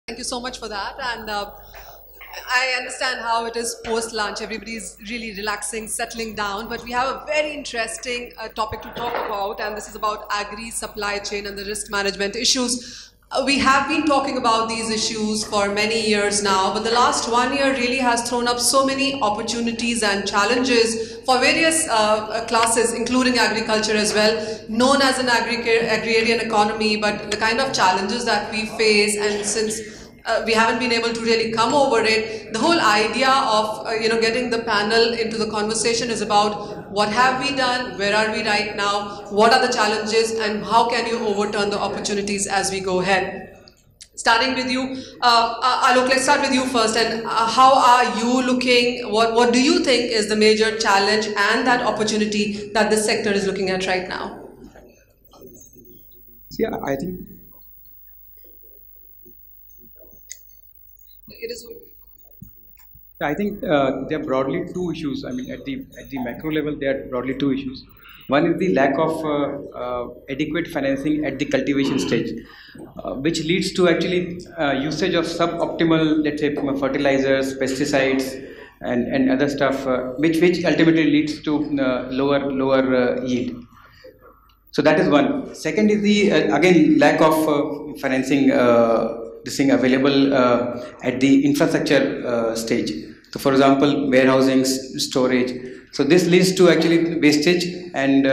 Thank you so much for that. And I understand how it is post-lunch. Everybody is really relaxing, settling down. But we have a very interesting topic to talk about, and this is about agri supply chain and the risk management issues. We have been talking about these issues for many years now, but the last 1 year really has thrown up so many opportunities and challenges for various classes, including agriculture as well, known as an agrarian economy, but the kind of challenges that we face, and since we haven't been able to really come over it, the whole idea of getting the panel into the conversation is about what have we done, where are we right now, what are the challenges, and how can you overturn the opportunities as we go ahead. Starting with you, Alok, let's start with you first. And how are you looking, what do you think is the major challenge and that opportunity that this sector is looking at right now? Yeah, I think it is. I think there are broadly two issues. I mean, at the macro level, there are broadly two issues. One is the lack of adequate financing at the cultivation stage, which leads to actually usage of suboptimal, let's say, fertilizers, pesticides, and other stuff, which ultimately leads to lower yield. So that is one. Second is the again lack of financing. This thing available at the infrastructure stage. So, for example, warehousing, storage. So this leads to actually wastage and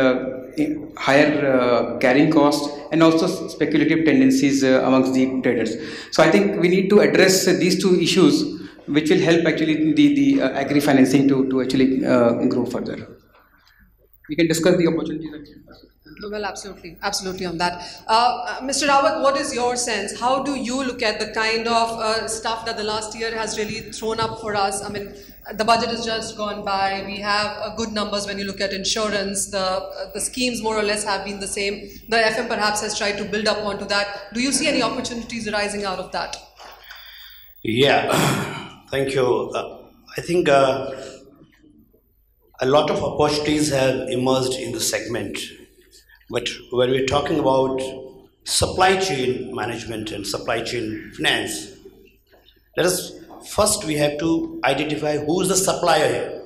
higher carrying cost, and also speculative tendencies amongst the traders. So I think we need to address these two issues, which will help actually the agri financing to actually grow further. We can discuss the opportunities. Well, absolutely on that. Mr. Rawat, what is your sense? How do you look at the kind of stuff that the last year has really thrown up for us? I mean, the budget has just gone by. We have good numbers when you look at insurance. The schemes more or less have been the same. The FM perhaps has tried to build up onto that. Do you see any opportunities arising out of that? Yeah, thank you. I think a lot of opportunities have emerged in the segment. But when we're talking about supply chain management and supply chain finance, we have to identify who is the supplier here.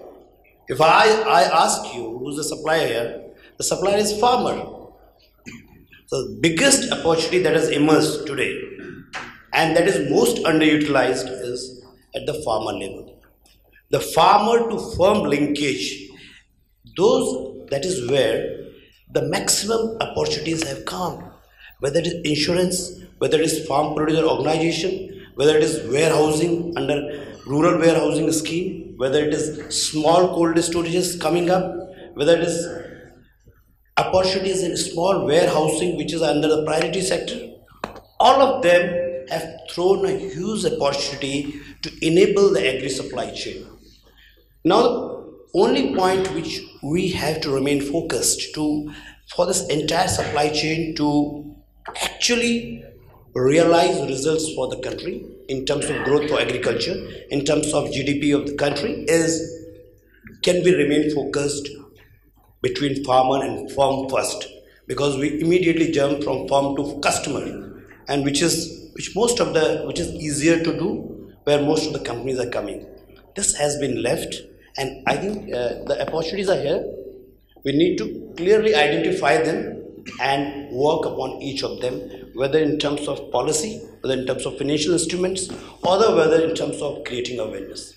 If I ask you who is the supplier here, the supplier is farmer. The biggest opportunity that has emerged today and that is most underutilized is at the farmer level. The farmer to firm linkage, that is where the maximum opportunities have come, whether it is insurance, whether it is farm producer organization, whether it is warehousing under rural warehousing scheme, whether it is small cold storages coming up, whether it is opportunities in small warehousing which is under the priority sector. All of them have thrown a huge opportunity to enable the agri supply chain. Now, only point which we have to remain focused for this entire supply chain to actually realize results for the country in terms of growth for agriculture, in terms of GDP of the country, can we remain focused between farmer and farm first, because we immediately jump from farm to customer, and which is easier to do where most of the companies are coming. This has been left. And I think the opportunities are here. We need to clearly identify them and work upon each of them, whether in terms of policy, whether in terms of financial instruments, or whether in terms of creating awareness.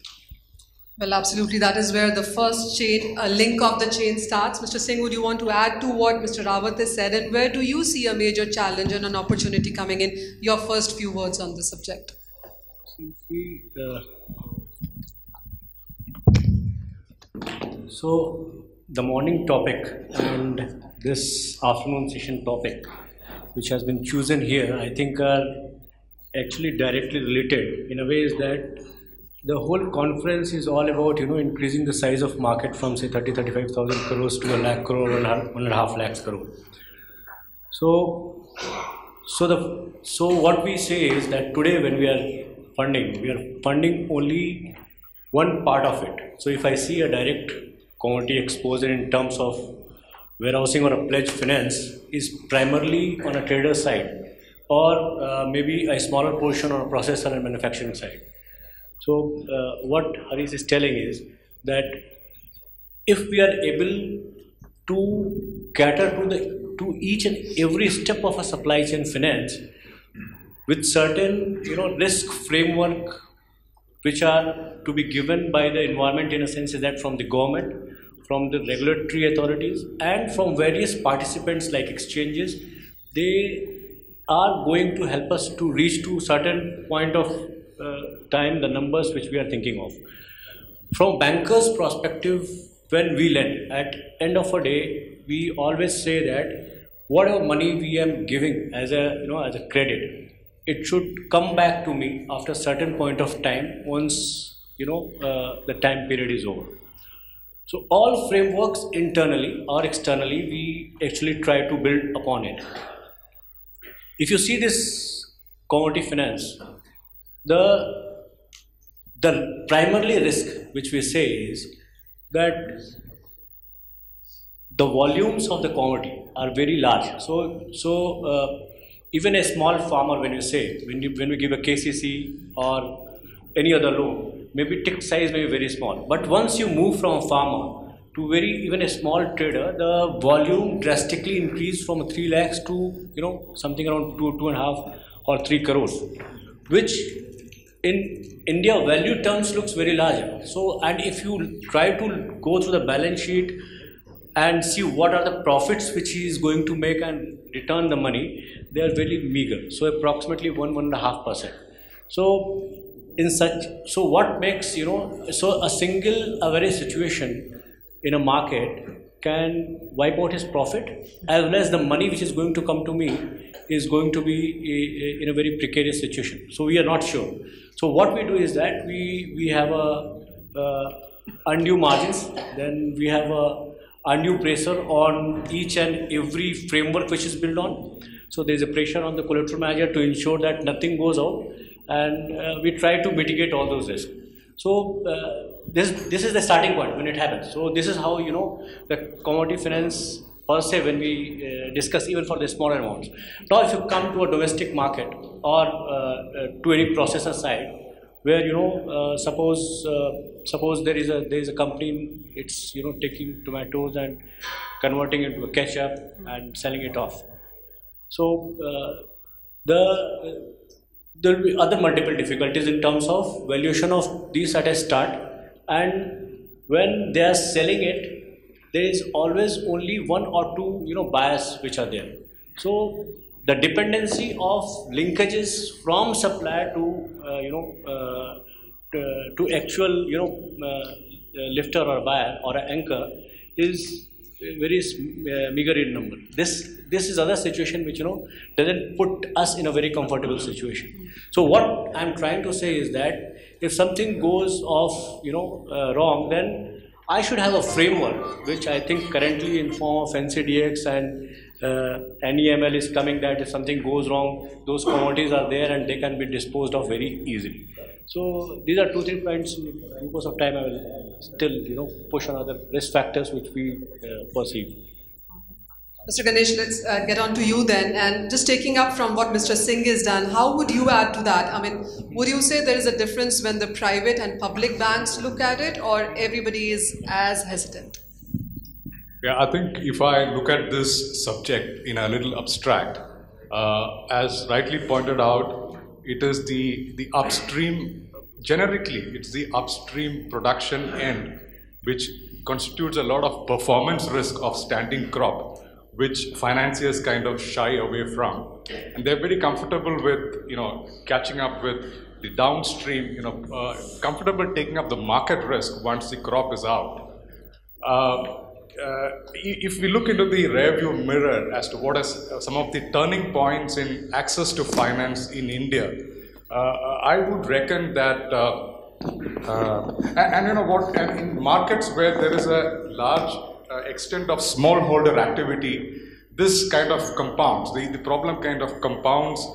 Well, absolutely. That is where the first chain, link of the chain starts. Mr. Singh, would you want to add to what Mr. Rawat has said? And where do you see a major challenge and an opportunity coming in? Your first few words on this subject. So the morning topic and this afternoon session topic, which has been chosen here, I think are actually directly related in a way is that the whole conference is all about, increasing the size of market from say 35,000 crores to 1 lakh crore, 1.5 lakhs crore. So what we say is that today when we are funding only one part of it. So if I see a direct commodity exposure in terms of warehousing or a pledge finance is primarily on a trader side, or maybe a smaller portion on a processor and manufacturing side. So what Harish is telling is that if we are able to cater to each and every step of a supply chain finance with certain risk framework which are to be given by the environment, in a sense, is that from the government, from the regulatory authorities, and from various participants like exchanges, they are going to help us to reach to certain point of time the numbers which we are thinking of. From bankers' perspective, when we lend, at end of a day, we always say that whatever money we are giving as a as a credit, it should come back to me after a certain point of time once the time period is over. So all frameworks internally or externally, we actually try to build upon it. If you see this commodity finance, the primarily risk which we say is that the volumes of the commodity are very large. So even a small farmer, when we give a KCC or any other loan, maybe ticket size may be very small. But once you move from a farmer to even a small trader, the volume drastically increased from 3 lakhs to something around 2.5 or 3 crores, which in India value terms looks very large. So, and if you try to go through the balance sheet and see what are the profits which he is going to make and return the money, they are very meager. So approximately 1.5%. So what makes so a very situation in a market can wipe out his profit, as well as the money which is going to come to me is going to be in a very precarious situation. So we are not sure. So what we do is that we have undue margins, then we have undue pressure on each and every framework which is built on. So there is a pressure on the collateral manager to ensure that nothing goes out, and we try to mitigate all those risks. So this is the starting point when it happens. So this is how the commodity finance per se, when we discuss even for the smaller amounts. Now if you come to a domestic market or to any processor side, where suppose there is a company, it's taking tomatoes and converting into a ketchup and selling it off. So there will be other multiple difficulties in terms of valuation of these at a start, and when they are selling it, there is always only one or two buyers which are there. So the dependency of linkages from supplier to actual lifter or buyer or an anchor is very meager in number. This is other situation which doesn't put us in a very comfortable situation. So what I'm trying to say is that if something goes off wrong, then I should have a framework which I think currently in form of NCDX and NEML is coming, that if something goes wrong, those commodities are there and they can be disposed of very easily. So these are 2-3 points. In course of time, I will still push on other risk factors which we perceive. Mr. Ganesh, let's get on to you then. And just taking up from what Mr. Singh has done, how would you add to that? I mean, would you say there is a difference when the private and public banks look at it, or everybody is as hesitant? Yeah, I think if I look at this subject in a little abstract, as rightly pointed out, it is the upstream, generically, it's the upstream production end which constitutes a lot of performance risk of standing crop, which financiers kind of shy away from. And they're very comfortable with, catching up with the downstream, comfortable taking up the market risk once the crop is out. If we look into the rearview mirror as to what is some of the turning points in access to finance in India, I would reckon that, and in markets where there is a large extent of smallholder activity, this kind of compounds, the problem kind of compounds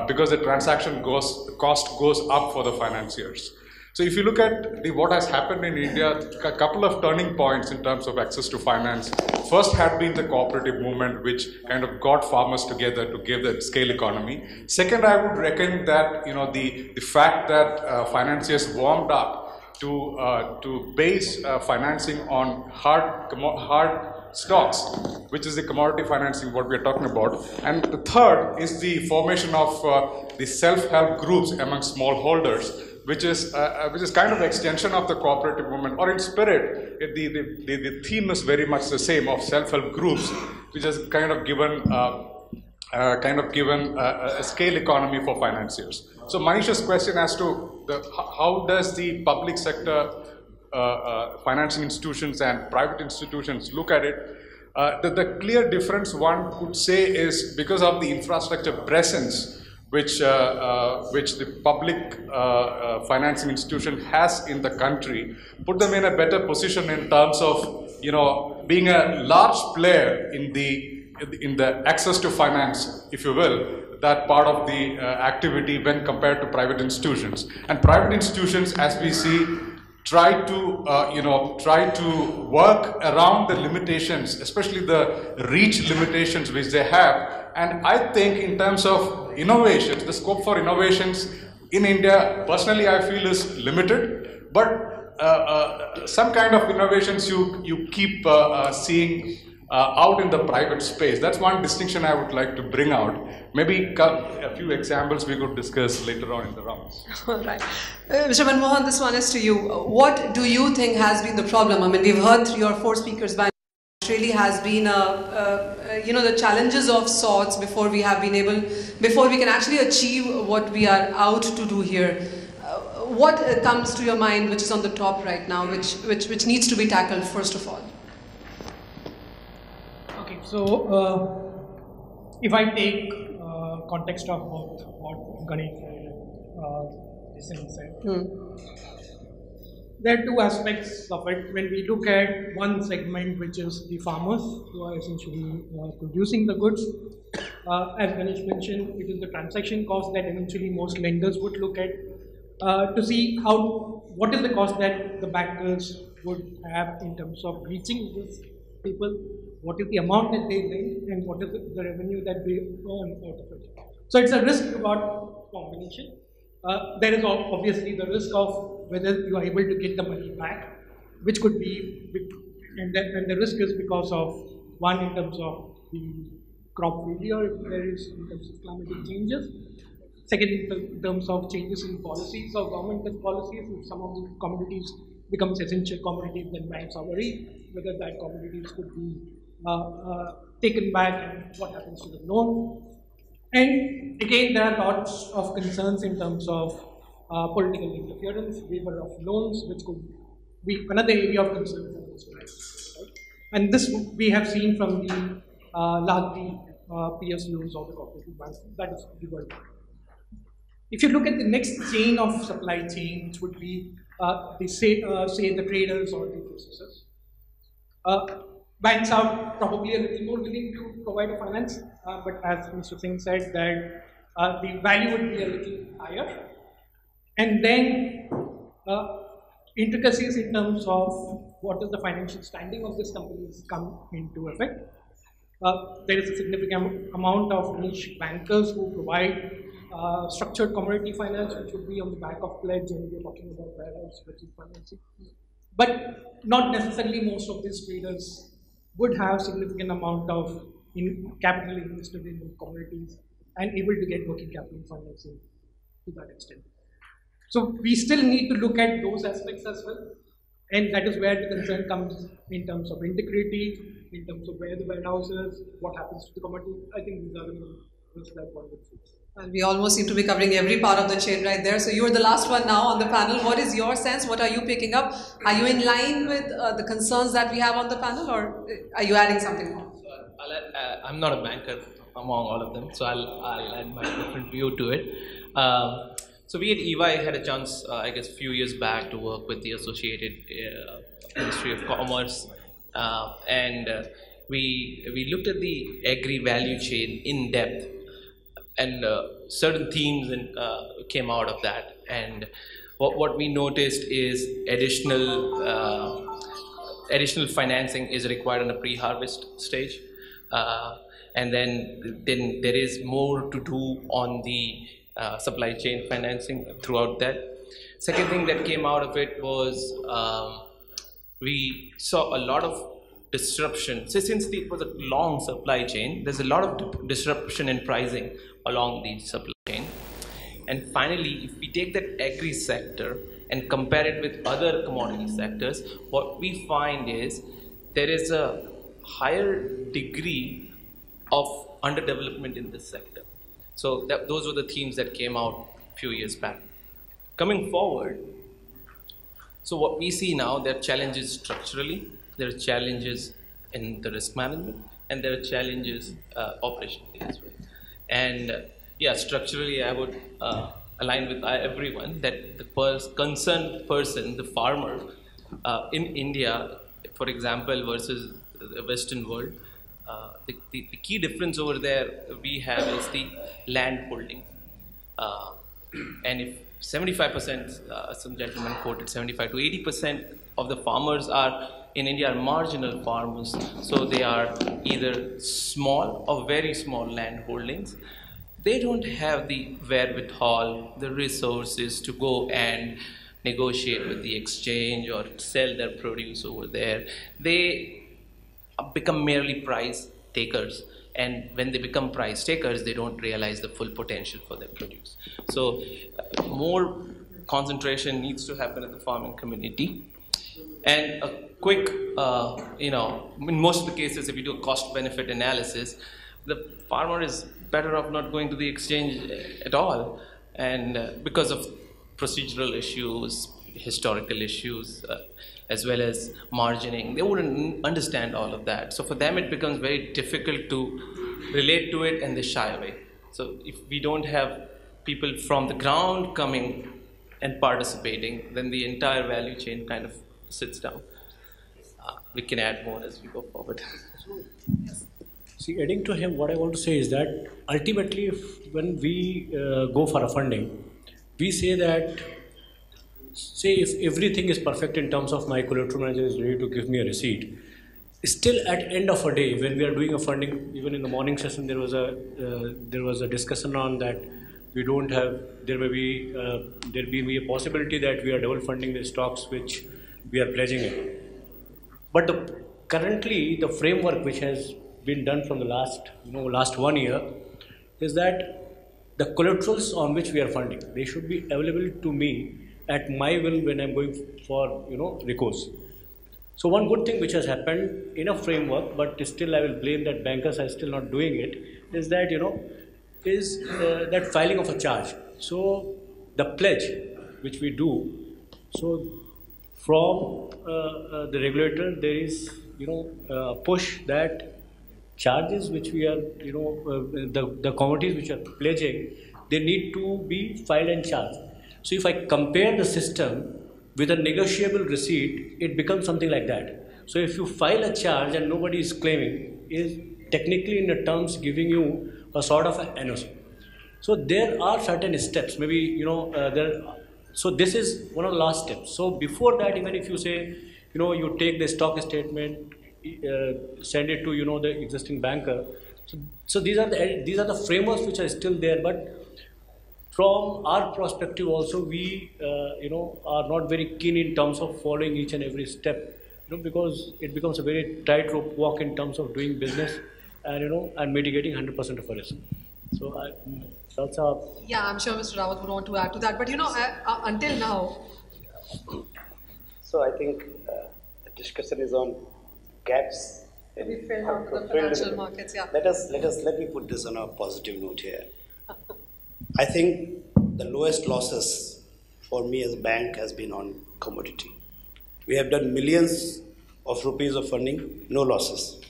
because the transaction cost goes up for the financiers. So if you look at what has happened in India, a couple of turning points in terms of access to finance. First had been the cooperative movement, which kind of got farmers together to give the scale economy. Second, I would reckon that the fact that financiers warmed up to base financing on hard stocks, which is the commodity financing what we are talking about. And the third is the formation of the self-help groups among smallholders, which is kind of an extension of the cooperative movement, or in spirit, the theme is very much the same of self-help groups, which has kind of given a scale economy for financiers. So Manisha's question as to how does the public sector financing institutions and private institutions look at it, the clear difference one could say is because of the infrastructure presence which the public financing institution has in the country, put them in a better position in terms of being a large player in the access to finance, if you will, that part of the activity when compared to private institutions. And private institutions, as we see, try to work around the limitations, especially the reach limitations which they have. And I think in terms of innovations, the scope for innovations in India, personally I feel is limited, but some kind of innovations you keep seeing out in the private space. That's one distinction I would like to bring out. Maybe a few examples we could discuss later on in the rounds. All right. Mr. Manmohan, this one is to you. What do you think has been the problem? I mean, we've heard 3 or 4 speakers, but it really has been, the challenges of sorts before we can actually achieve what we are out to do here. What comes to your mind, which is on the top right now, which needs to be tackled first of all? Okay, so if I take context of both what Ganesh and said, there are 2 aspects of it. When we look at one segment, which is the farmers who are essentially producing the goods, as Ganesh mentioned, it is the transaction cost that eventually most lenders would look at to see what is the cost that the bankers would have in terms of reaching these people, what is the amount that they lend, and what is the revenue that they earn out of it. So it's a risk-reward combination. There is obviously the risk of whether you are able to get the money back, which could be, and the risk is because of, one, in terms of the crop failure, if there is, in terms of climatic changes. Second, in terms of changes in policies or government policies, if some of the commodities becomes essential commodities, then banks are worried whether that commodities could be taken back and what happens to the loan. And again, there are lots of concerns in terms of political interference, waiver of loans, which could be another area of concern for most banks. Right? And this we have seen from the largely PSUs of the cooperative banks. That is the world. If you look at the next chain of supply chain, which would be say the traders or the processors, banks are probably a little more willing to provide a finance, but as Mr. Singh said, that the value would be a little higher. And then intricacies in terms of what is the financial standing of these companies come into effect. There is a significant amount of niche bankers who provide structured commodity finance, which would be on the back of pledge, and we're talking about warehouse financing. But not necessarily most of these traders would have significant amount of capital invested in commodities and able to get working capital financing to that extent. So we still need to look at those aspects as well, and that is where the concern comes in terms of integrity, in terms of where the warehouse is, what happens to the commodity. I think these are the things that one would see. And we almost seem to be covering every part of the chain right there. So you're the last one now on the panel. What is your sense? What are you picking up? Are you in line with the concerns that we have on the panel, or are you adding something more? So I'm not a banker among all of them, so I'll add my different view to it. So we at EY had a chance, I guess, a few years back to work with the Associated Ministry of Commerce, and we looked at the agri value chain in depth, and certain themes came out of that. And what we noticed is additional financing is required in the pre-harvest stage, and then there is more to do on the supply chain financing throughout that. Second thing that came out of it was we saw a lot of disruption. So since it was a long supply chain, there's a lot of disruption in pricing along the supply chain. And finally, if we take that agri sector and compare it with other commodity sectors, what we find is there is a higher degree of underdevelopment in this sector. So those were the themes that came out a few years back. Coming forward, so what we see now, there are challenges structurally, there are challenges in the risk management, and there are challenges operationally as well. And yeah, structurally, I would align with everyone that the concerned person, the farmer in India, for example, versus the Western world, the key difference over there we have is the land holding. And if 75%, some gentlemen quoted 75 to 80% of the farmers in India are marginal farmers, so they are either small or very small land holdings. They don't have the wherewithal, the resources to go and negotiate with the exchange or sell their produce over there. They become merely price takers, and when they become price takers, they don't realize the full potential for their produce. So more concentration needs to happen at the farming community. And a quick, in most of the cases, if you do a cost-benefit analysis, the farmer is better off not going to the exchange at all, and because of procedural issues, historical issues, as well as margining, they wouldn't understand all of that. So for them, it becomes very difficult to relate to it, and they shy away. So if we don't have people from the ground coming and participating, then the entire value chain kind of sits down. We can add more as we go forward. See, adding to him, what I want to say is that ultimately, when we go for a funding, we say that, if everything is perfect in terms of my collateral manager is ready to give me a receipt, still at end of a day, when we are doing a funding, even in the morning session, there was a discussion on that we don't have, there may be a possibility that we are double funding the stocks which we are pledging in. But currently, the framework which has been done from the last 1 year is that the collaterals on which we are funding, they should be available to me at my will when I'm going for recourse. So one good thing which has happened in a framework, but still I will blame that bankers are still not doing it, is that that filing of a charge. So the pledge which we do, so from the regulator there is a push that charges which we are the commodities which are pledging, they need to be filed and charged. So if I compare the system with a negotiable receipt, it becomes something like that. So if you file a charge and nobody is claiming, is technically in the terms giving you a sort of an NOC. So there are certain steps, maybe so this is one of the last steps. So before that, even if you say, you take the stock statement, send it to the existing banker. So these are the frameworks which are still there, but from our perspective also, we are not very keen in terms of following each and every step, because it becomes a very tightrope walk in terms of doing business and mitigating 100% of a risk. So that's our... Yeah, I'm sure Mr. Rawat would want to add to that. But until now... So I think the discussion is on gaps. We filled out the financial markets, yeah. Let me put this on a positive note here. I think the lowest losses for me as a bank has been on commodity. We have done millions of rupees of funding, no losses.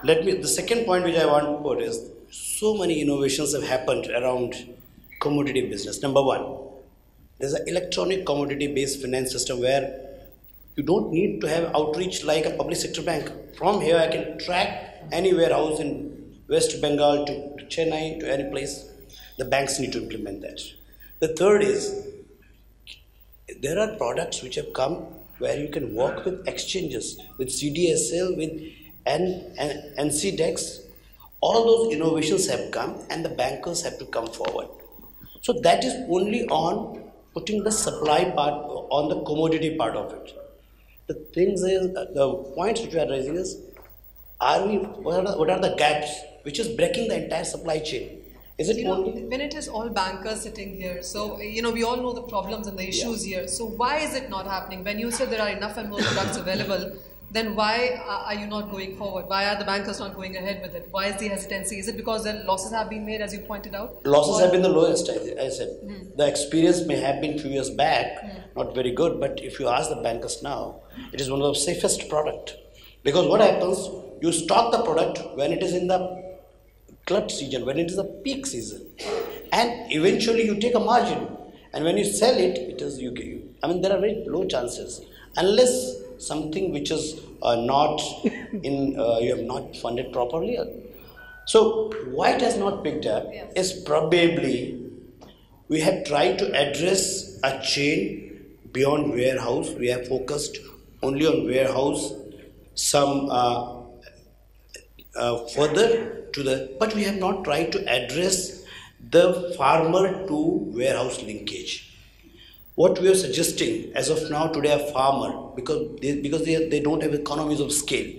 The second point which I want to put is, so many innovations have happened around commodity business. Number one, there's an electronic commodity-based finance system where you don't need to have outreach like a public sector bank. From here, I can track any warehouse in West Bengal to Chennai, to any place. The banks need to implement that. The third is, there are products which have come where you can work with exchanges, with CDSL, with NCDEX. All those innovations have come and the bankers have to come forward. So that is only on putting the supply part, on the commodity part of it. The things is, the points which we are raising is, what are the gaps which is breaking the entire supply chain? Is it only? When it is all bankers sitting here, so we all know the problems and the issues here. So why is it not happening? When you say there are enough and more products available, then why are you not going forward? Why are the bankers not going ahead with it? Why is the hesitancy? Is it because the losses have been made, as you pointed out? Losses have been the lowest, I said. The experience may have been few years back, not very good, but if you ask the bankers now, it is one of the safest product. Because what happens, you stock the product when it is in the glut season, when it is a peak season, and eventually you take a margin, and when you sell it, there are very low chances, unless something which is not in, you have not funded properly. So why it has not picked up is probably we have tried to address a chain beyond warehouse. We have focused only on warehouse, some further to the, but we have not tried to address the farmer to warehouse linkage. What we are suggesting as of now today, a farmer, because they don't have economies of scale,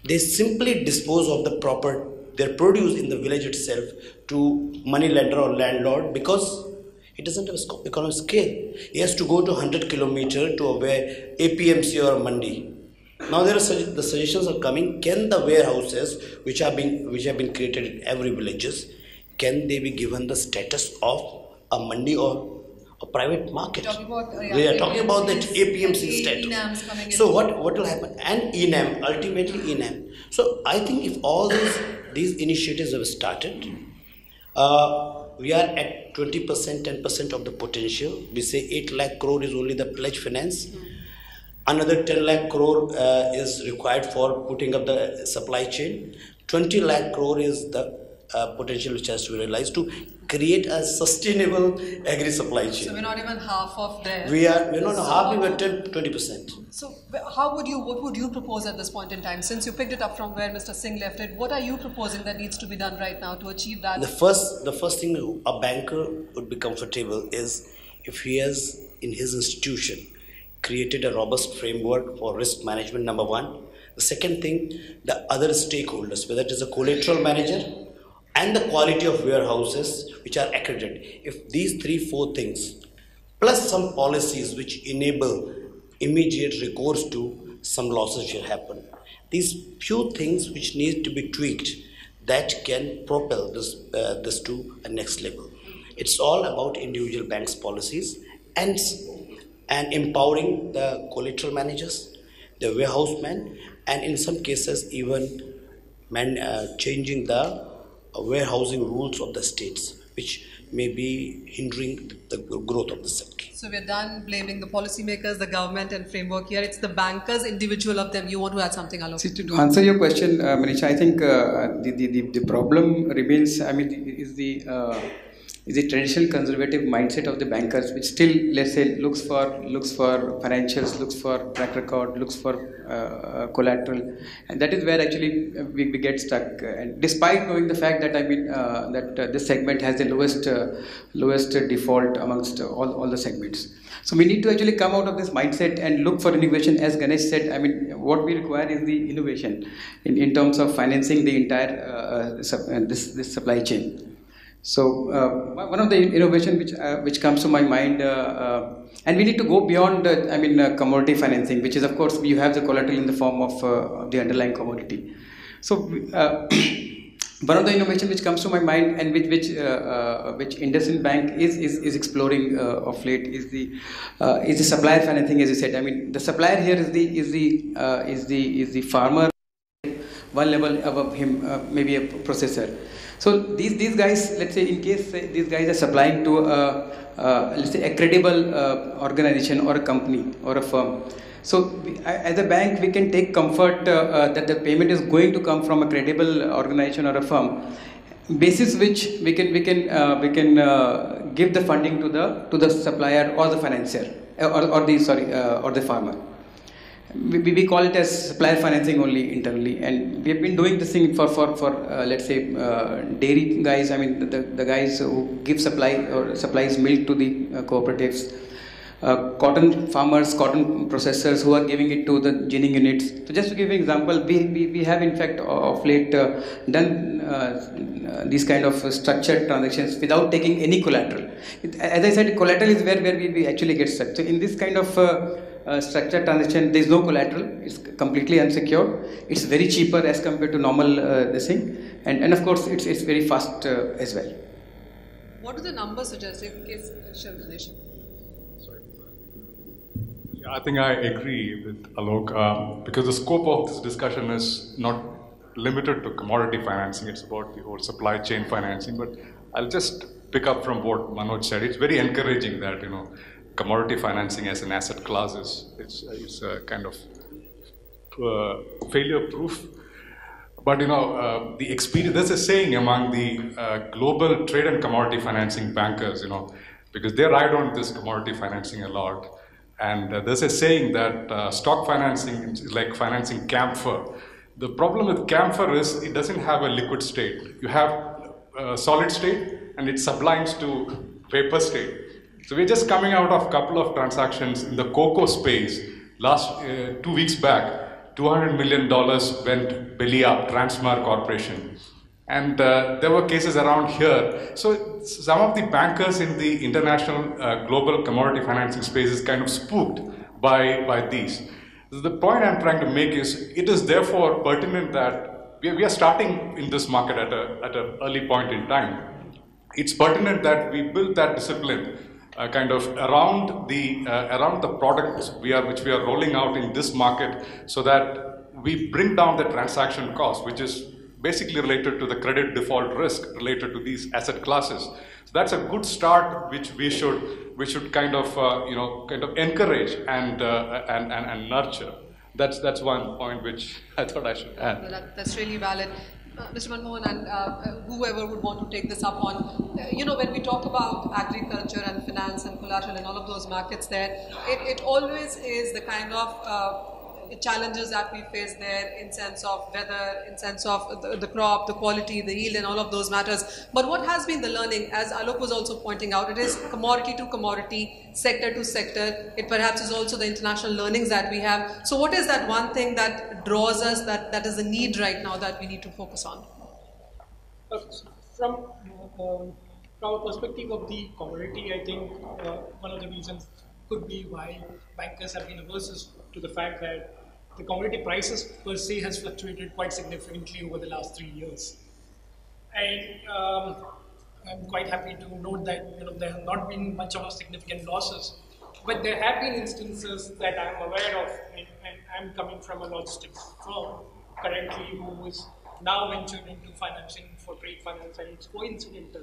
they simply dispose of their produce in the village itself to money lender or landlord, because it doesn't have economic scale. He has to go to 100 kilometers to a APMC or a mandi. Now the suggestions are coming. Can the warehouses which have been created in every villages, can they be given the status of a mandi or a private market? We are talking about that APMC status. So what will happen? And ENAM, ultimately ENAM. So I think if all these initiatives have started, we are at 20%, 10% of the potential. We say 8 lakh crore is only the pledge finance. Another 10 lakh crore is required for putting up the supply chain. 20 lakh crore is the potential which has to be realized to create a sustainable agri supply chain. So we're not even half of there. We're not half, we're 20%. So what would you propose at this point in time? Since you picked it up from where Mr. Singh left it, what are you proposing that needs to be done right now to achieve that? The first thing a banker would be comfortable is if he has in his institution created a robust framework for risk management, number one. The second thing, the other stakeholders, whether it is a collateral manager and the quality of warehouses which are accredited. If these 3-4 things, plus some policies which enable immediate recourse to some losses will happen. These few things which need to be tweaked that can propel this to a next level. It's all about individual banks' policies and empowering the collateral managers, the warehouse men, and in some cases even changing the warehousing rules of the states, which may be hindering the growth of the sector. So we're done blaming the policymakers, the government and framework here. It's the bankers, individual of them. You want to add something, Alok? See, to answer your question, Manisha, I think the problem remains, is the traditional conservative mindset of the bankers, which still, let's say, looks for financials, looks for track record, looks for collateral, and that is where actually we get stuck. And despite knowing the fact that that this segment has the lowest default amongst all the segments. So we need to actually come out of this mindset and look for innovation. As Ganesh said, what we require is the innovation in terms of financing the entire this supply chain. So one of the innovation which comes to my mind, and we need to go beyond commodity financing, which is, of course, you have the collateral in the form of the underlying commodity. So one of the innovation which comes to my mind and which IndusInd Bank is exploring of late is the supplier financing, as you said. The supplier here is the farmer, one level above him, maybe a processor. So these guys, let's say, in case these guys are supplying to let's say a credible organization or a company or a firm. So as a bank, we can take comfort that the payment is going to come from a credible organization or a firm, basis which we can give the funding to the supplier or the financier. or the farmer. We call it as supplier financing only internally, and we have been doing this thing for let's say dairy guys. I mean the guys who give supplies milk to the cooperatives, cotton farmers, cotton processors who are giving it to the ginning units. So just to give an example, we have in fact of late done these kind of structured transactions without taking any collateral. As I said, collateral is where we actually get stuck. So in this kind of structured transaction, there is no collateral. It's completely unsecured. It's very cheaper as compared to normal this thing, and of course it's very fast as well. What do the numbers suggest in case Ganesh? Yeah, I think I agree with Alok because the scope of this discussion is not limited to commodity financing. It's about the whole supply chain financing. But I'll just pick up from what Manoj said. It's very encouraging that commodity financing as an asset class is a kind of failure proof. But the experience, there's a saying among the global trade and commodity financing bankers, because they ride on this commodity financing a lot. And there's a saying that stock financing is like financing camphor. The problem with camphor is it doesn't have a liquid state. You have a solid state and it sublimes to vapor state. So we're just coming out of a couple of transactions in the cocoa space. Last 2 weeks back, $200 million went belly up, Transmar Corporation. And there were cases around here. So some of the bankers in the international global commodity financing space is kind of spooked by these. The point I'm trying to make is, it is therefore pertinent that we are starting in this market at an early point in time. It's pertinent that we build that discipline kind of around the products which we are rolling out in this market, so that we bring down the transaction cost, which is basically related to the credit default risk related to these asset classes. So that's a good start, which we should kind of encourage and nurture. That's one point which I thought I should add. That's really valid. Mr. Manmohan and whoever would want to take this up on, when we talk about agriculture and finance and collateral and all of those markets there, it always is the kind of challenges that we face there in sense of weather, in sense of the crop, the quality, the yield and all of those matters. But what has been the learning, as Alok was also pointing out, it is commodity to commodity, sector to sector. It perhaps is also the international learnings that we have. So what is that one thing that draws us, that is a need right now that we need to focus on? From a perspective of the commodity, I think one of the reasons could be why bankers have been averse to the fact that the commodity prices per se has fluctuated quite significantly over the last 3 years. And I'm quite happy to note that there have not been much of a significant losses, but there have been instances that I'm aware of, and I'm coming from a logistics firm currently who is now ventured into financing for trade finance, and it's coincidental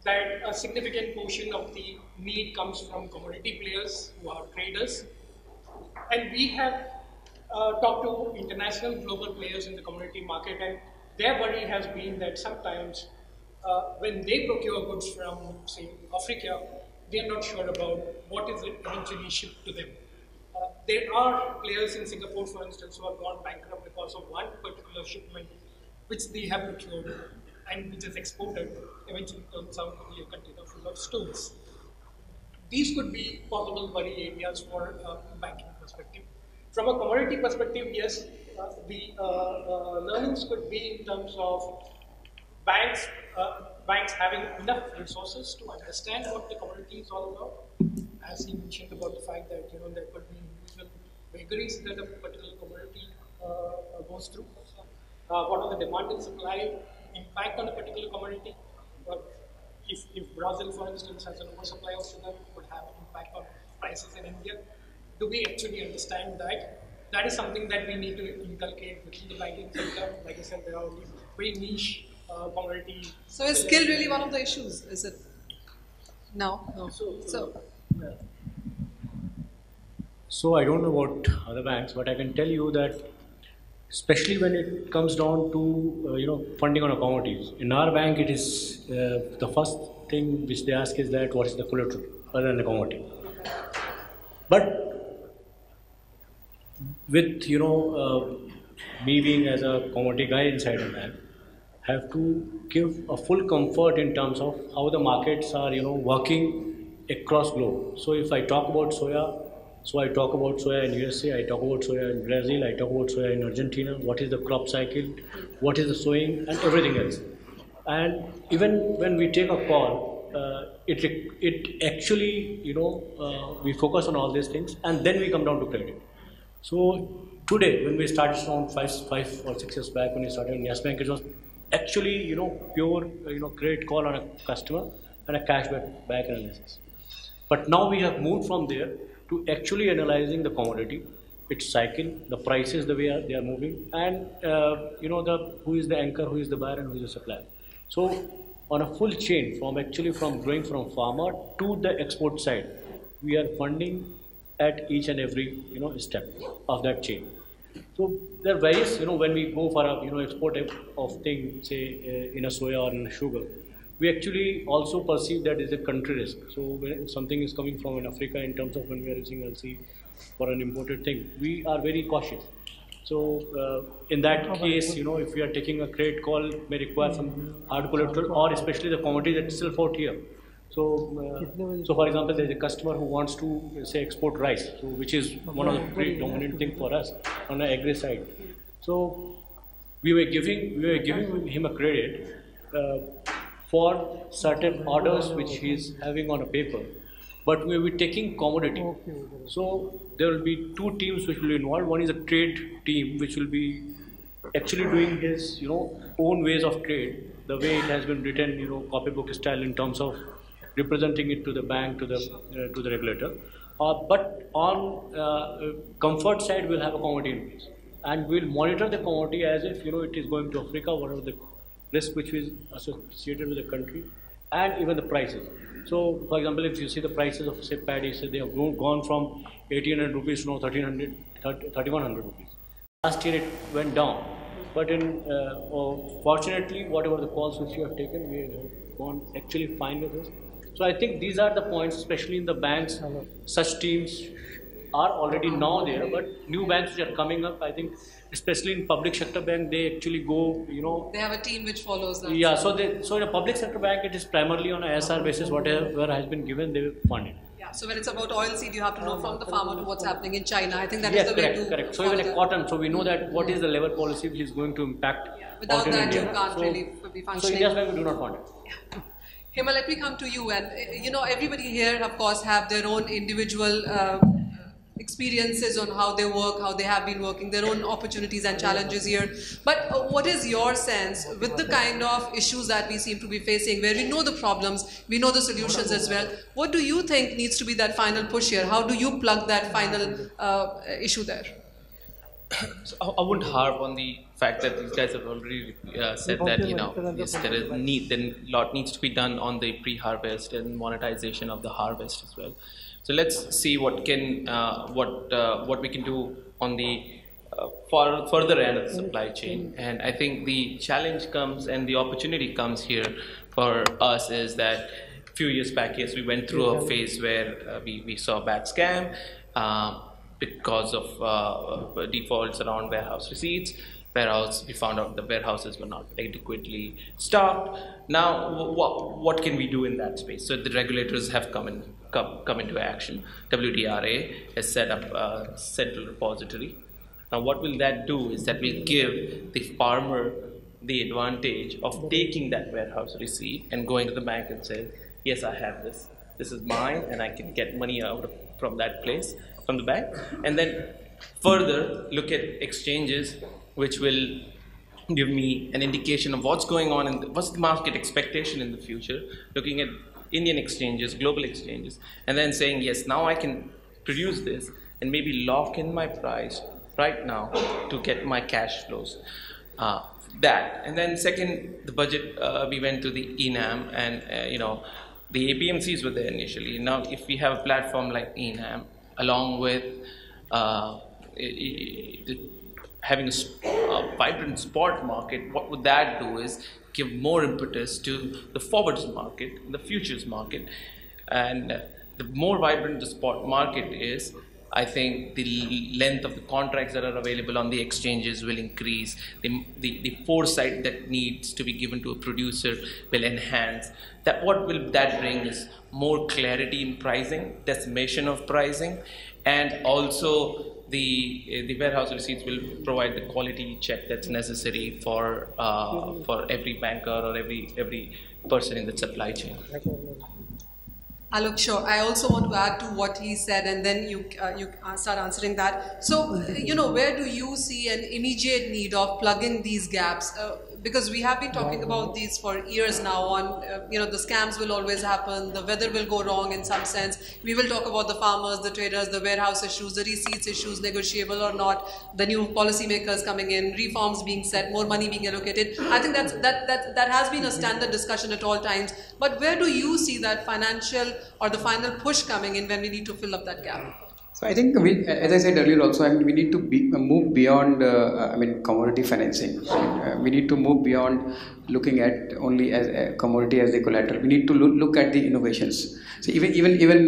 that a significant portion of the need comes from commodity players who are traders. And we have talked to international global players in the commodity market, and their worry has been that sometimes when they procure goods from, say, Africa, they are not sure about what is eventually shipped to them. There are players in Singapore, for instance, who have gone bankrupt because of one particular shipment which they have procured and which is exported, eventually turns out to be a container full of stones. These could be possible worry areas for banking perspective. From a commodity perspective, yes, the learnings could be in terms of banks having enough resources to understand what the commodity is all about. As he mentioned about the fact that there could be individual vagaries that a particular commodity goes through. What are the demand and supply impact on a particular commodity? If Brazil, for instance, has an oversupply of sugar, it would have an impact on prices in India. Do we actually understand that? That is something that we need to inculcate within the banking sector. Like I said, there are only very niche commodity. So is skill really one of the issues? Is it? No. So I don't know about other banks, but I can tell you that, especially when it comes down to funding on commodities. In our bank, it is the first thing which they ask is that what is the collateral other than the commodity. But with me being as a commodity guy inside of that, have to give a full comfort in terms of how the markets are working across globe. So if I talk about soya, so I talk about soya in USA, I talk about soya in Brazil, I talk about soya in Argentina, what is the crop cycle, what is the sowing, and everything else. And even when we take a call, it actually we focus on all these things, and then we come down to credit. So today, when we started around 5 or 6 years back, when we started in Yes Bank, it was actually pure credit call on a customer and a cash back analysis. But now we have moved from there to actually analyzing the commodity, its cycle, the prices, the way they are moving, and who is the anchor, who is the buyer, and who is the supplier. So on a full chain, from growing from farmer to the export side, we are funding at each and every step of that chain. So there are various when we go for a export of thing, say in a soya or in a sugar, we actually also perceive that is a country risk. So when something is coming from in Africa, in terms of when we are using LC for an imported thing, we are very cautious. So in that case, if we are taking a credit call, it may require some hard collateral, or especially the commodity that's still out here. So, for example, there is a customer who wants to say export rice, so which is one of the very dominant thing for us on the agri side. So we were giving him a credit for certain orders which he is having on a paper, but we will be taking commodity. So there will be two teams which will be involved. One is a trade team which will be actually doing his own ways of trade, the way it has been written, copybook style, in terms of representing it to the bank, to the regulator. But on comfort side, we'll have a commodity in place, and we'll monitor the commodity as if it is going to Africa, whatever the risk which is associated with the country, and even the prices. So, for example, if you see the prices of say paddy, say they have gone from 1,800 rupees to now 3,100 rupees. Last year it went down, but fortunately, whatever the calls which you have taken, we have gone actually fine with this. So I think these are the points, especially in the banks. Such teams are already now there, but new banks which are coming up, I think, especially in public sector bank, they actually go, They have a team which follows them. Yeah, so in a public sector bank, it is primarily on a SR basis, whatever has been given, they will fund it. Yeah, so when it's about oilseed, you have to know from the farmer to what's happening in China. I think that Yes, is the way to correct. So even a cotton, so we know that what is the level policy which is going to impact. Without out in that, India. you can't really be So functioning. India's bank we do not fund it. Hima, let me come to you. And everybody here, of course, have their own individual experiences on how they work, how they have been working, their own opportunities and challenges here. But what is your sense with the kind of issues that we seem to be facing, where we know the problems, we know the solutions as well? What do you think needs to be that final push here? How do you plug that final issue there? So I wouldn't harp on the fact that these guys have already said that yes, there is then a lot needs to be done on the pre-harvest and monetization of the harvest as well. So let's see what we can do on the further end of the supply chain. And I think the challenge comes and the opportunity comes here for us is that a few years back, yes, we went through a phase where we saw bad scam. Because of defaults around warehouse receipts. We found out the warehouses were not adequately stocked. Now, what can we do in that space? So the regulators have come into action. WDRA has set up a central repository. Now, what will that do is that will give the farmer the advantage of taking that warehouse receipt and going to the bank and saying, yes, I have this. This is mine, and I can get money out from that place, from the bank, and then further look at exchanges which will give me an indication of what's going on and what's the market expectation in the future, looking at Indian exchanges, global exchanges, and then saying, yes, now I can produce this and maybe lock in my price right now to get my cash flows. That, and then second, the budget, we went to the ENAM, and the APMCs were there initially. Now, if we have a platform like ENAM, along with having a vibrant spot market, what would that do is give more impetus to the forwards market, the futures market, and the more vibrant the spot market is, I think the length of the contracts that are available on the exchanges will increase. The foresight that needs to be given to a producer will enhance. That what will that bring is more clarity in pricing, decimation of pricing, and also the warehouse receipts will provide the quality check that's necessary for every banker or every person in the supply chain. Alok, sure. I also want to add to what he said, and then you start answering that. So, where do you see an immediate need of plugging these gaps? Because we have been talking about these for years now on, the scams will always happen, the weather will go wrong in some sense. We will talk about the farmers, the traders, the warehouse issues, the receipts issues, negotiable or not, the new policymakers coming in, reforms being set, more money being allocated. I think that has been a standard discussion at all times. But where do you see that financial or the final push coming in when we need to fill up that gap? So I think as I said earlier also, we need to move beyond, commodity financing. We need to move beyond looking at only as a commodity as the collateral. We need to look at the innovations. So even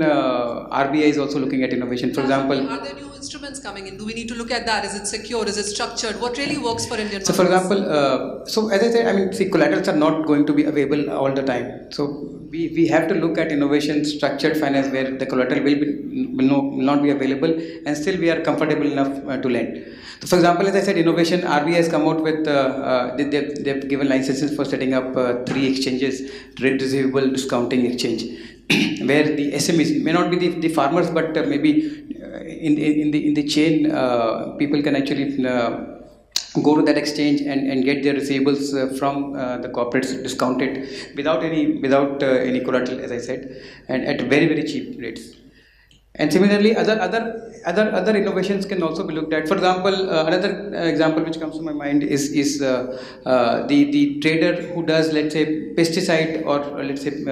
RBI is also looking at innovation. For example, are there new instruments coming in? Do we need to look at that? Is it secure? Is it structured? What really works for Indian markets? So for example, so as I said, collaterals are not going to be available all the time. So we have to look at innovation, structured finance where the collateral will not be available and still we are comfortable enough to lend. So for example, as I said, innovation, RBI has come out with, they've given licenses for setting up 3 exchanges, trade receivable discounting exchange, where the SMEs, may not be the farmers, but maybe in the chain, people can actually go to that exchange and get their receivables from the corporates discounted without any collateral, as I said, and at very, very cheap rates. And similarly, other innovations can also be looked at. For example, another example which comes to my mind is the trader who does, let's say, pesticide or let's say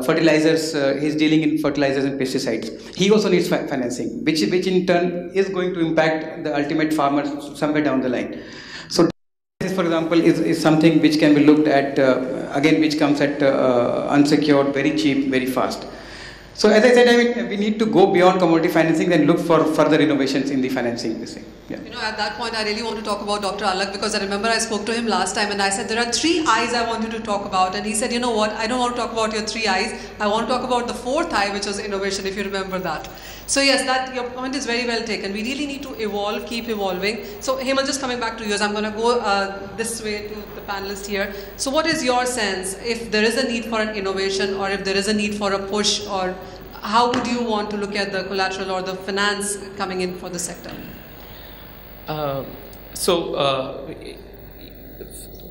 fertilizers. He's dealing in fertilizers and pesticides. He also needs financing, which in turn is going to impact the ultimate farmers somewhere down the line. So this, for example, is something which can be looked at again, which comes at unsecured, very cheap, very fast. So as I said, we need to go beyond commodity financing and look for further innovations in the financing. Yeah. At that point, I really want to talk about Dr. Alok, because I remember I spoke to him last time and I said, there are 3 I's I want you to talk about. And he said, you know what, I don't want to talk about your 3 I's. I want to talk about the 4th I, which was innovation, if you remember that. So yes, your point is very well taken. We really need to evolve, keep evolving. So Hemal, just coming back to you, as I'm going to go this way to the panelist here. So what is your sense, if there is a need for an innovation or if there is a need for a push, or how would you want to look at the collateral or the finance coming in for the sector?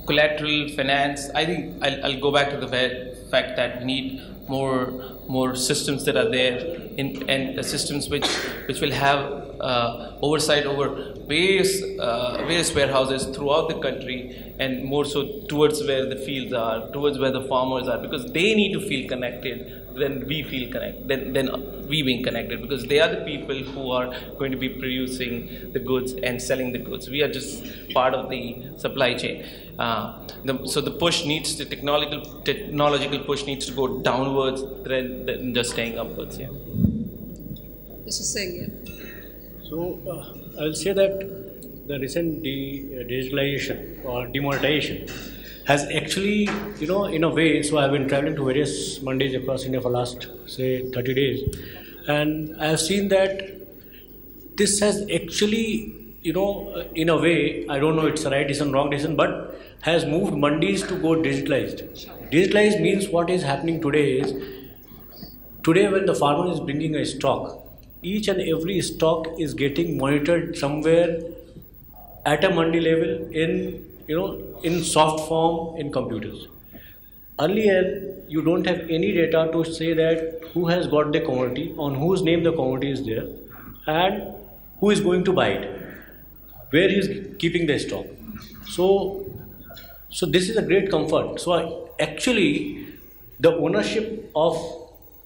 Collateral finance, I think I'll go back to the fact that we need more systems that are there and systems which will have oversight over various warehouses throughout the country, and more so towards where the fields are, towards where the farmers are, because they need to feel connected. Then we feel connected, then we being connected, because they are the people who are going to be producing the goods and selling the goods. We are just part of the supply chain. So the push needs the technological push needs to go downwards rather than just staying upwards. Yeah. This is saying it. So I will say that the recent digitalization or demonetization has actually, in a way, so I've been traveling to various mandis across India for last, say, 30 days, and I have seen that this has actually, in a way, I don't know it's a right decision, wrong decision, but has moved mandis to go digitalized. Digitalized means what is happening today is, today when the farmer is bringing a stock, each and every stock is getting monitored somewhere at a mandi level in soft form in computers. Earlier, you don't have any data to say that who has got the commodity, on whose name the commodity is there, and who is going to buy it, where he is keeping the stock. So this is a great comfort. So actually, the ownership of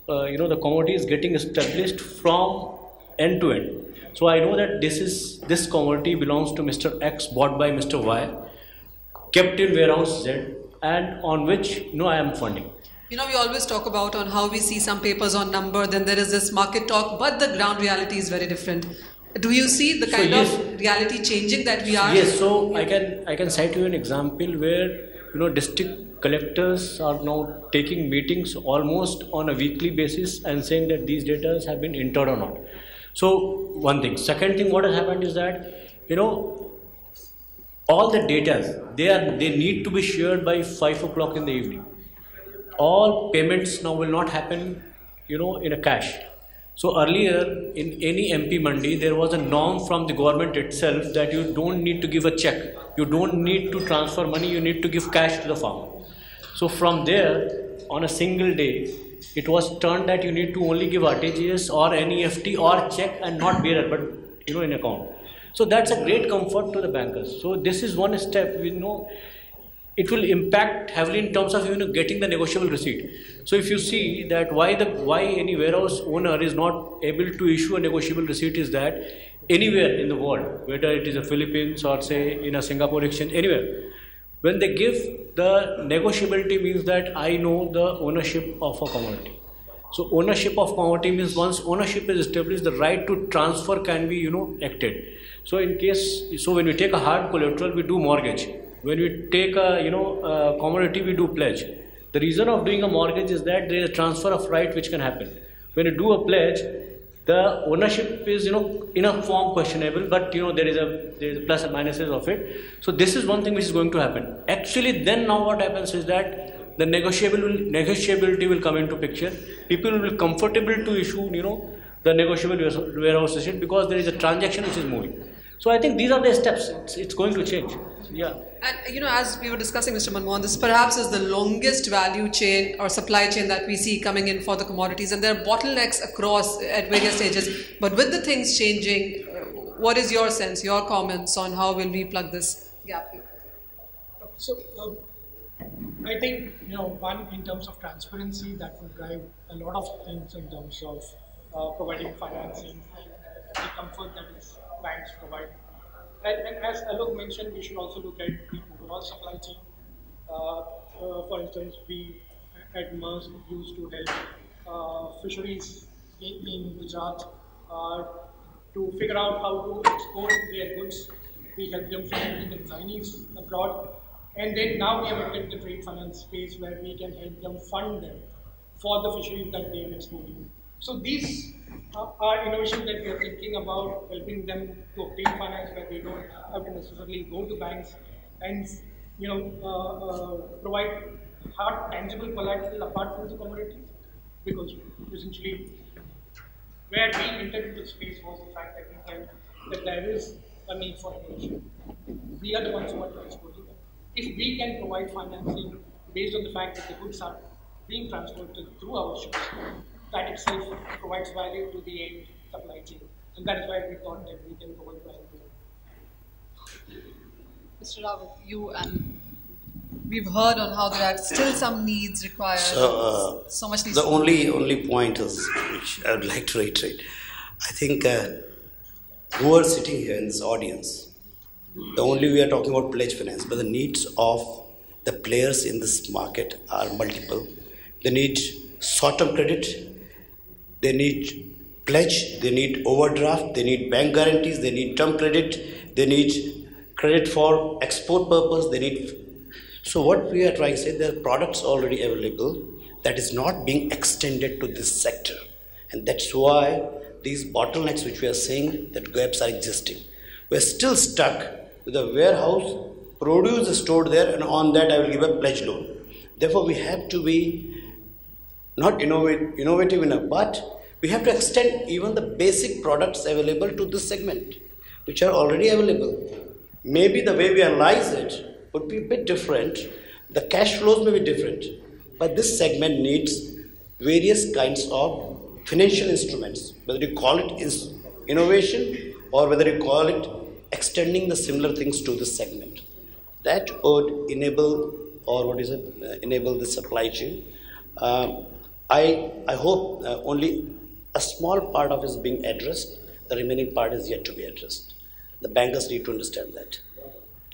the commodity is getting established from end to end. So I know that this commodity belongs to Mr. X, bought by Mr. Y, kept in warehouse Z, and on which I am funding. You know, we always talk about on how we see some papers on number, then there is this market talk, but the ground reality is very different. Do you see the kind of reality changing that we are? Yes, so I can cite you an example where district collectors are now taking meetings almost on a weekly basis and saying that these data have been entered or not. So one thing. Second thing, what has happened is that all the data they need to be shared by 5 o'clock in the evening. All payments now will not happen in a cash. So earlier in any MP Mandi, there was a norm from the government itself that you don't need to give a check, you don't need to transfer money, you need to give cash to the farmer. So from there, on a single day, it was turned that you need to only give RTGS or NEFT or check and not bearer, but in account. So that's a great comfort to the bankers. So this is one step. It will impact heavily in terms of getting the negotiable receipt. So if you see that why any warehouse owner is not able to issue a negotiable receipt is that anywhere in the world, whether it is the Philippines or say in a Singapore exchange, anywhere, when they give the negotiability means that I know the ownership of a commodity. So ownership of commodity means once ownership is established, the right to transfer can be acted. So when we take a hard collateral, we do mortgage. When we take a commodity, we do pledge. The reason of doing a mortgage is that there is a transfer of right which can happen. When you do a pledge, the ownership is in a form questionable, but there is a plus and minuses of it. So this is one thing which is going to happen. Actually, then now what happens is that the negotiability will come into picture. People will be comfortable to issue the negotiable warehouse receipt because there is a transaction which is moving. So I think these are the steps. It's going to change. Yeah. And as we were discussing, Mr. Manmohan, this perhaps is the longest value chain or supply chain that we see coming in for the commodities, and there are bottlenecks across at various stages. But with the things changing, what is your sense, your comments on how will we plug this gap? So I think one, in terms of transparency, that will drive a lot of things in terms of providing financing and the comfort that banks provide. And as Alok mentioned, we should also look at the overall supply chain. For instance, we at Maersk used to help fisheries in Gujarat to figure out how to export their goods. We help them find the consignees abroad. And then now we have entered the trade finance space where we can help them fund them for the fisheries that they are exporting. So these are innovations that we are thinking about, helping them to obtain finance where they don't have to necessarily go to banks and provide hard, tangible collateral apart from the commodities. Because essentially, where we entered into the space was the fact that we felt that there is a need for innovation. We are the ones who are transporting them. If we can provide financing based on the fact that the goods are being transported through our ships, that itself provides value to the end supply chain. And that is why we thought that we can provide value. Mr. Rawat, you and we've heard on how there are still some needs required. So much needs. The only point is, which I would like to reiterate, I think who are sitting here in this audience, the only we are talking about pledge finance, but the needs of the players in this market are multiple. They need short-term credit, they need pledge, they need overdraft, they need bank guarantees, they need term credit, they need credit for export purpose, they need. So what we are trying to say, there are products already available that is not being extended to this sector. And that's why these bottlenecks which we are saying, that gaps are existing. We're still stuck with a warehouse, produce is stored there, and on that I will give a pledge loan. Therefore we have to be not innovative enough, but we have to extend even the basic products available to this segment, which are already available. Maybe the way we analyze it would be a bit different, the cash flows may be different, but this segment needs various kinds of financial instruments, whether you call it innovation or whether you call it extending the similar things to this segment. That would enable, enable the supply chain. I hope only a small part of it is being addressed. The remaining part is yet to be addressed. The bankers need to understand that.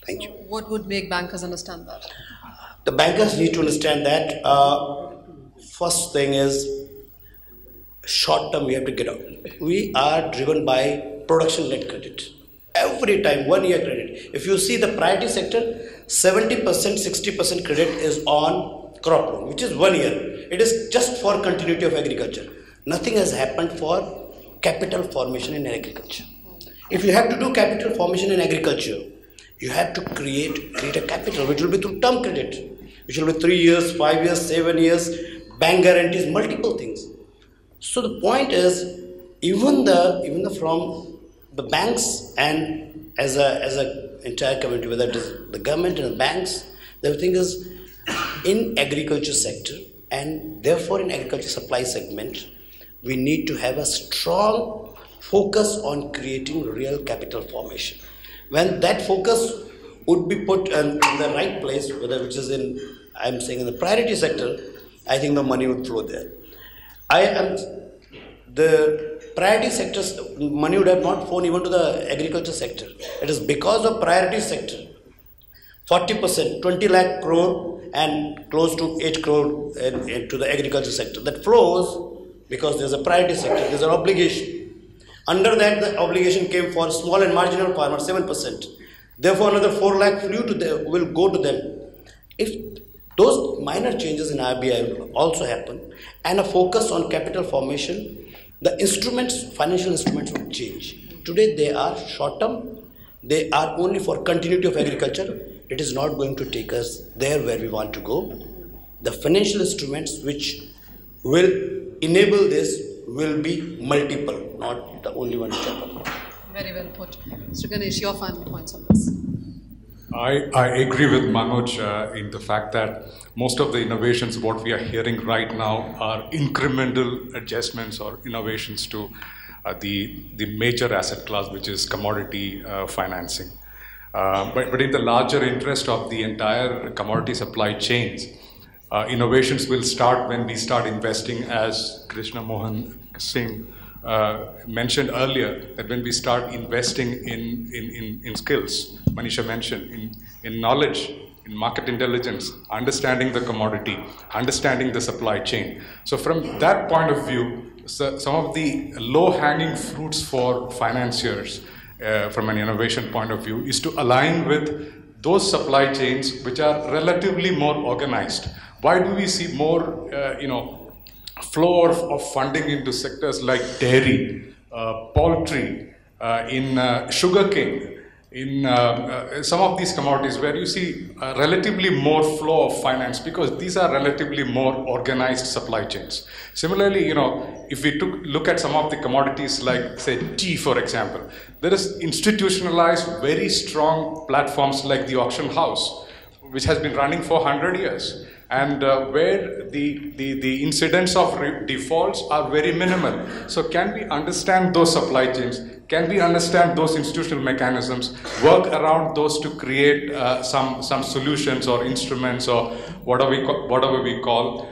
Thank you. What would make bankers understand that? The bankers need to understand that First thing is short term we have to get out. We are driven by production led credit. Every time 1 year credit. If you see the priority sector, 70%, 60% credit is on crop loan, which is 1 year. It is just for continuity of agriculture. Nothing has happened for capital formation in agriculture. If you have to do capital formation in agriculture, you have to create a capital, which will be through term credit, which will be 3 years, 5 years, 7 years, bank guarantees, multiple things. So the point is, even from the banks and as a entire community, whether it is the government and the banks, the thing is in agriculture sector and therefore in agriculture supply segment, we need to have a strong focus on creating real capital formation. When that focus would be put in the right place, whether which is in, I'm saying in the priority sector, I think the money would flow there. The priority sectors, money would have not flown even to the agriculture sector. It is because of priority sector, 40%, 20 lakh crore and close to 8 crore into the agriculture sector. That flows because there's a priority sector, there's an obligation. Under that, the obligation came for small and marginal farmers, 7%. Therefore, another 4 lakh will go to them. If those minor changes in RBI will also happen and a focus on capital formation, the instruments, financial instruments will change. Today they are short term, they are only for continuity of agriculture. It is not going to take us there where we want to go. The financial instruments which will enable this will be multiple, not the only one which happen. Very well put. Mr. Ganesh, your final points on this. I agree with Manoj in the fact that most of the innovations, what we are hearing right now, are incremental adjustments or innovations to the major asset class, which is commodity financing. But in the larger interest of the entire commodity supply chains, innovations will start when we start investing, as Manmohan Singh mentioned earlier, that when we start investing in skills, Manisha mentioned, in knowledge, in market intelligence, understanding the commodity, understanding the supply chain. So from that point of view, some of the low-hanging fruits for financiers from an innovation point of view is to align with those supply chains which are relatively more organized. Why do we see more, flow of funding into sectors like dairy, poultry, in sugarcane, in some of these commodities where you see relatively more flow of finance because these are relatively more organized supply chains. Similarly, if we look at some of the commodities like, say, tea, for example, there is institutionalized, very strong platforms like the auction house, which has been running for 100 years. And where the incidents of defaults are very minimal. So can we understand those supply chains? Can we understand those institutional mechanisms, work around those to create some solutions or instruments or whatever we call?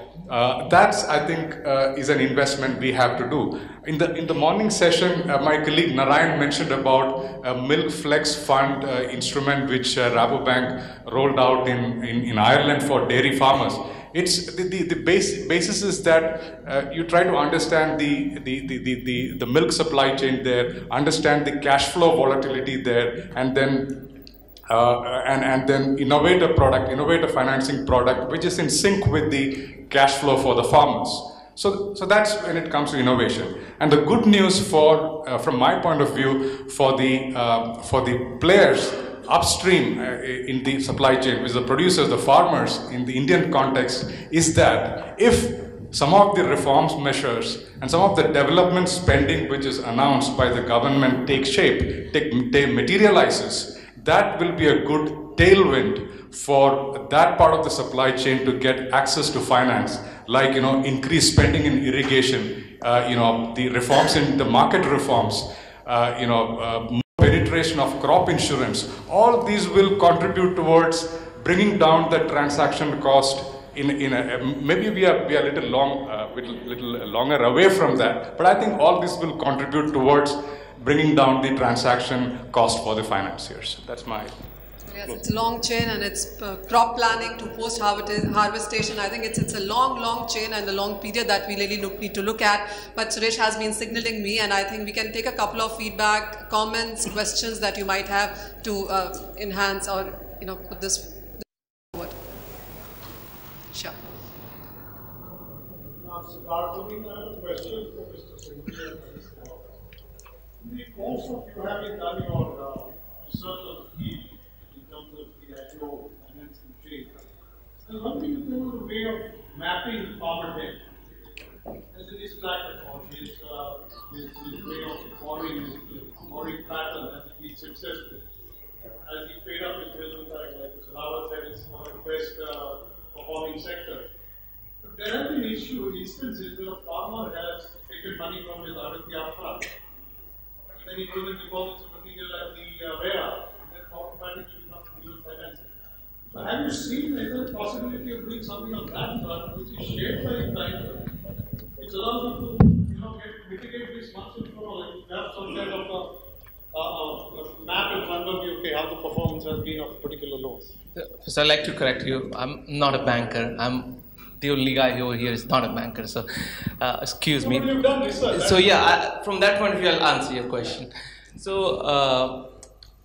That's, I think, is an investment we have to do. In the morning session, my colleague Narayan mentioned about a Milk Flex Fund instrument which Rabo Bank rolled out in Ireland for dairy farmers. It's the basis is that you try to understand the milk supply chain there, understand the cash flow volatility there, and then innovate a financing product which is in sync with the cash flow for the farmers. So that's when it comes to innovation. And the good news from my point of view, for the players upstream in the supply chain, which is the producers, the farmers in the Indian context, is that if some of the reforms measures and some of the development spending which is announced by the government takes shape, materializes, that will be a good tailwind for that part of the supply chain to get access to finance, like increased spending in irrigation, the reforms in the market reforms, penetration of crop insurance. All these will contribute towards bringing down the transaction cost. Maybe we are a little longer away from that, but I think all this will contribute towards bringing down the transaction cost for the financiers. That's my. Yes, it's a long chain, and it's crop planning to post-harvestation. I think it's a long chain and a long period that we really need to look at. But Suresh has been signaling me, and I think we can take a couple of feedback, comments, questions that you might have to enhance or put this forward. Sure. Starting, I have a question for Mr. Sanghvi. In the course of you having done your research on the field in terms of the agro financing chain, I was wondering if there was a way of mapping farmer debt. As it is tracked on his way of borrowing pattern has been successful. As he paid up his bills, like Mr. Rawat said, it's one of the best performing sectors. But there have been instances where a farmer has taken money from his RFP upfront, and then he goes and deposits the material at the warehouse, and then automatically comes to use financing. So have you seen, is there a possibility of doing something on that front, which is shared by the client, which allows you to mitigate this once and for all, like you have some kind of a map in front of you, okay, how the performance has been of particular loans? First, I'd like to correct you. I'm not a banker. I'm the only guy over here is not a banker. So, excuse me. You've done research. So yeah, from that point of view, I'll answer your question. So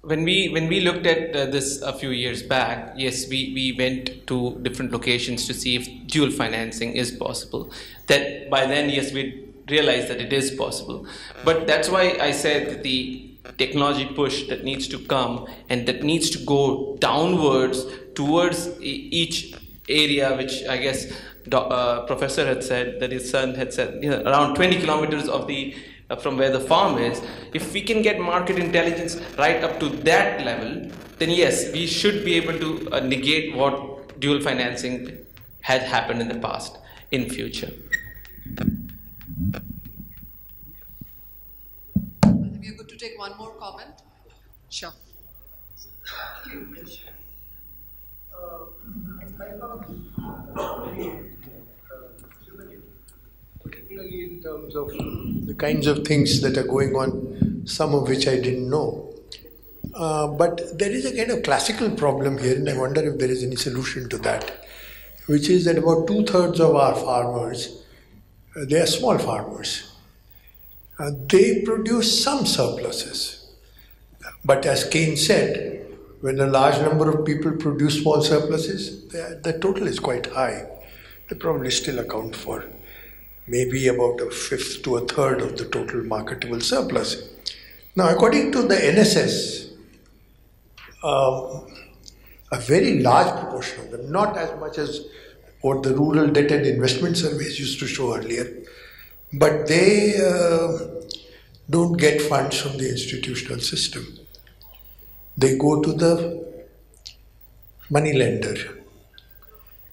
when we looked at this a few years back, yes, we went to different locations to see if dual financing is possible. That by then, yes, we realized that it is possible. But that's why I said that the technology push that needs to come and that needs to go downwards towards each area, which I guess Professor had said, that his son had said, around 20 kilometers of the from where the farm is. If we can get market intelligence right up to that level, then yes, we should be able to negate what dual financing had happened in the past in future. I think we're good to take one more comment. Sure. Particularly in terms of the kinds of things that are going on, some of which I didn't know. But there is a kind of classical problem here, and I wonder if there is any solution to that, which is that about 2/3 of our farmers, they are small farmers. They produce some surpluses. But as Keynes said, when a large number of people produce small surpluses, the total is quite high. They probably still account for maybe about 1/5 to 1/3 of the total marketable surplus. Now, according to the NSS, a very large proportion of them, not as much as what the rural debt and investment surveys used to show earlier, but they don't get funds from the institutional system. They go to the money lender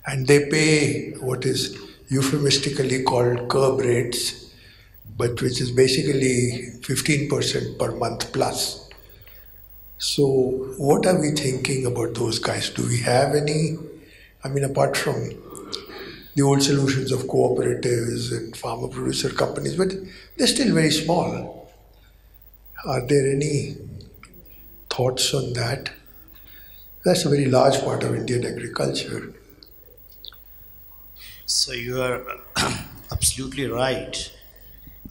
and they pay what is euphemistically called curb rates, but which is basically 15% per month plus. So what are we thinking about those guys? Do we have any, apart from the old solutions of cooperatives and farmer producer companies, but they're still very small. Are there any thoughts on that? That's a very large part of Indian agriculture. So you are absolutely right.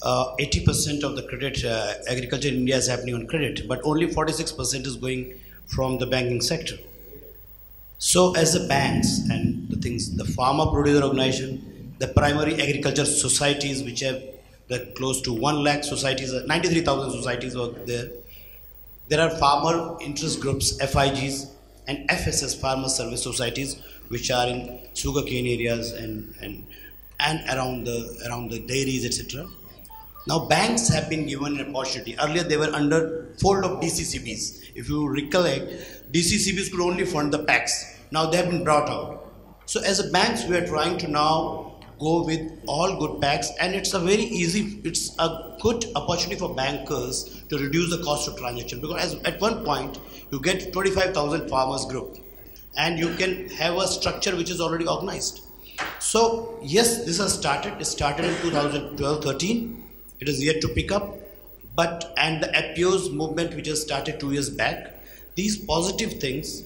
80% of the credit, agriculture in India is happening on credit, but only 46% is going from the banking sector. So as the banks and the farmer producer organization, the primary agriculture societies, which have close to 1 lakh societies, 93,000 societies work there. There are farmer interest groups, FIGs, and FSS, farmer service societies, which are in sugarcane areas and around the dairies, etc. Now banks have been given an opportunity. Earlier they were under fold of DCCBs. If you recollect, DCCBs could only fund the packs. Now they have been brought out. So as a banks, we are trying to now go with all good packs, and it's a good opportunity for bankers to reduce the cost of transaction, because at one point you get 25,000 farmers group and you can have a structure which is already organized. So yes, this has started. It started in 2012-13. It is yet to pick up, and the APOs movement which has started 2 years back, these positive things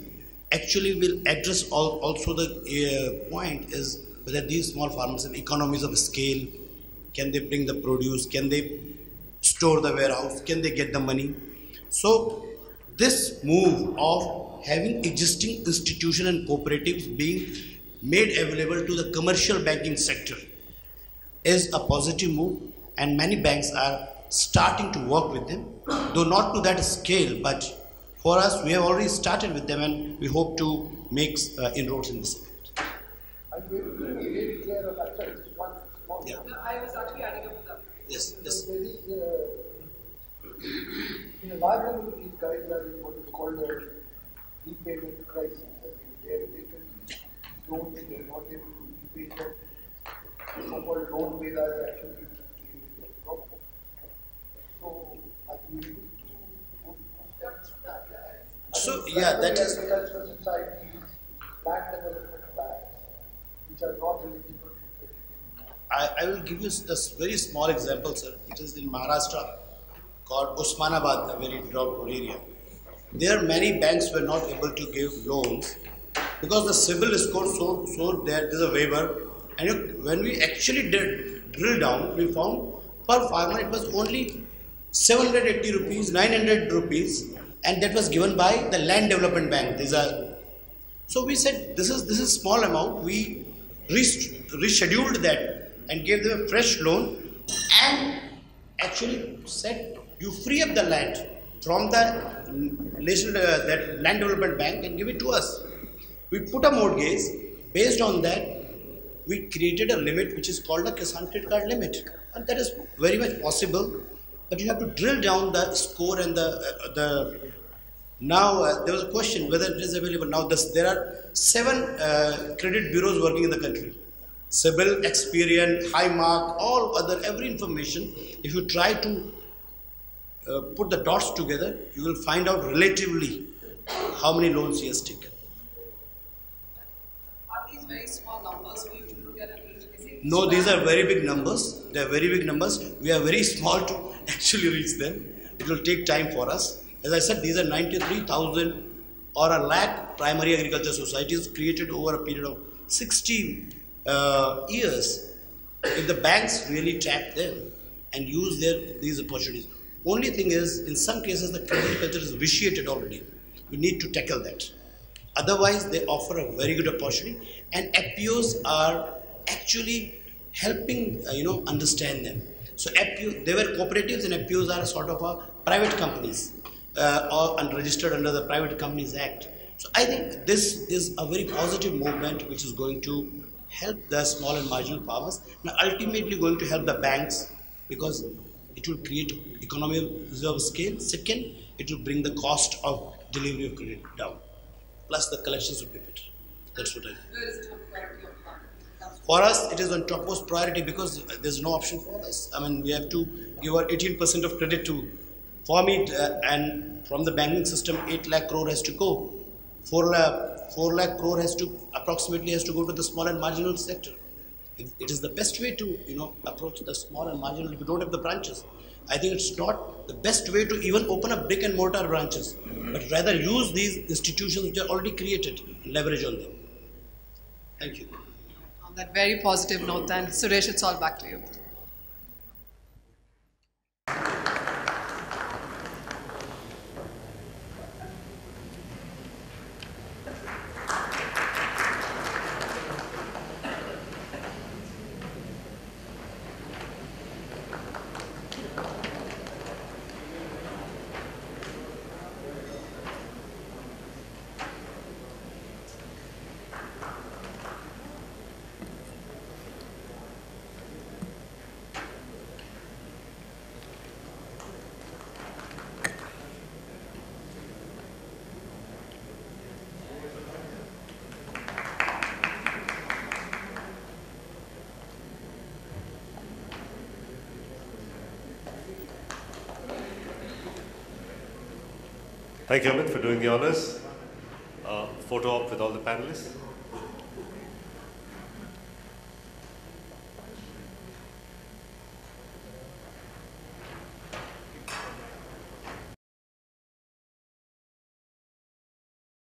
actually will address also the point is whether these small farmers have economies of scale. Can they bring the produce? Can they store the warehouse? Can they get the money? So this move of having existing institution and cooperatives being made available to the commercial banking sector is a positive move, and many banks are starting to work with them, though not to that scale, but for us, we have already started with them and we hope to make inroads in this event. I'm very clear of actually just one small Yeah. I was actually adding up to that. Yes, yes. There is, in a large number of these guys are in what is called a repayment crisis. I mean, they have taken loans, they are not able to repay them. So-called loan bearers actually created a problem. So, are you able to steps to that? So, yeah, that is. Agricultural societies, land development banks, which are not eligible for credit. I will give you a very small example, sir. It is in Maharashtra called Osmanabad, a very drought area. There many banks were not able to give loans because the CIBIL score so there's a waiver. And when we actually did drill down, we found per farmer it was only 780 rupees, 900 rupees, and that was given by the Land Development Bank. So we said this is small amount. We rescheduled that and gave them a fresh loan, and actually said you free up the land from the national that Land Development Bank and give it to us. We put a mortgage. Based on that, we created a limit which is called a Kisan Credit Card limit, and that is very much possible. But you have to drill down the score and now there was a question whether it is available. Now there are 7 credit bureaus working in the country. CIBIL, Experian, Highmark, all other, every information. If you try to put the dots together, you will find out relatively how many loans he has taken. Are these very small numbers for you to look at each? No, these are very big numbers. They are very big numbers. We are very small to actually reach them. It will take time for us. As I said, these are 93,000 or a lakh primary agriculture societies created over a period of 60 years. If the banks really track them and use these opportunities. Only thing is, in some cases, the credit culture is vitiated already. We need to tackle that. Otherwise, they offer a very good opportunity, and FPOs are actually helping understand them. So they were cooperatives, and FPOs are sort of private companies or registered under the Private Companies Act. So I think this is a very positive movement which is going to help the small and marginal farmers, and ultimately going to help the banks because it will create economies of scale. Second, it will bring the cost of delivery of credit down. Plus the collections will be better. That's what I think. For us, it is on topmost priority because there's no option for us. I mean, we have to give our 18% of credit to farm it, and from the banking system, 8 lakh crore has to go. 4 lakh crore approximately has to go to the small and marginal sector. It is the best way to approach the small and marginal if you don't have the branches. I think it's not the best way to even open up brick and mortar branches, but rather use these institutions which are already created and leverage on them. Thank you. On that very positive note then, Suresh, it's all back to you. Thank you, Amit, for doing the honors. Photo op with all the panelists.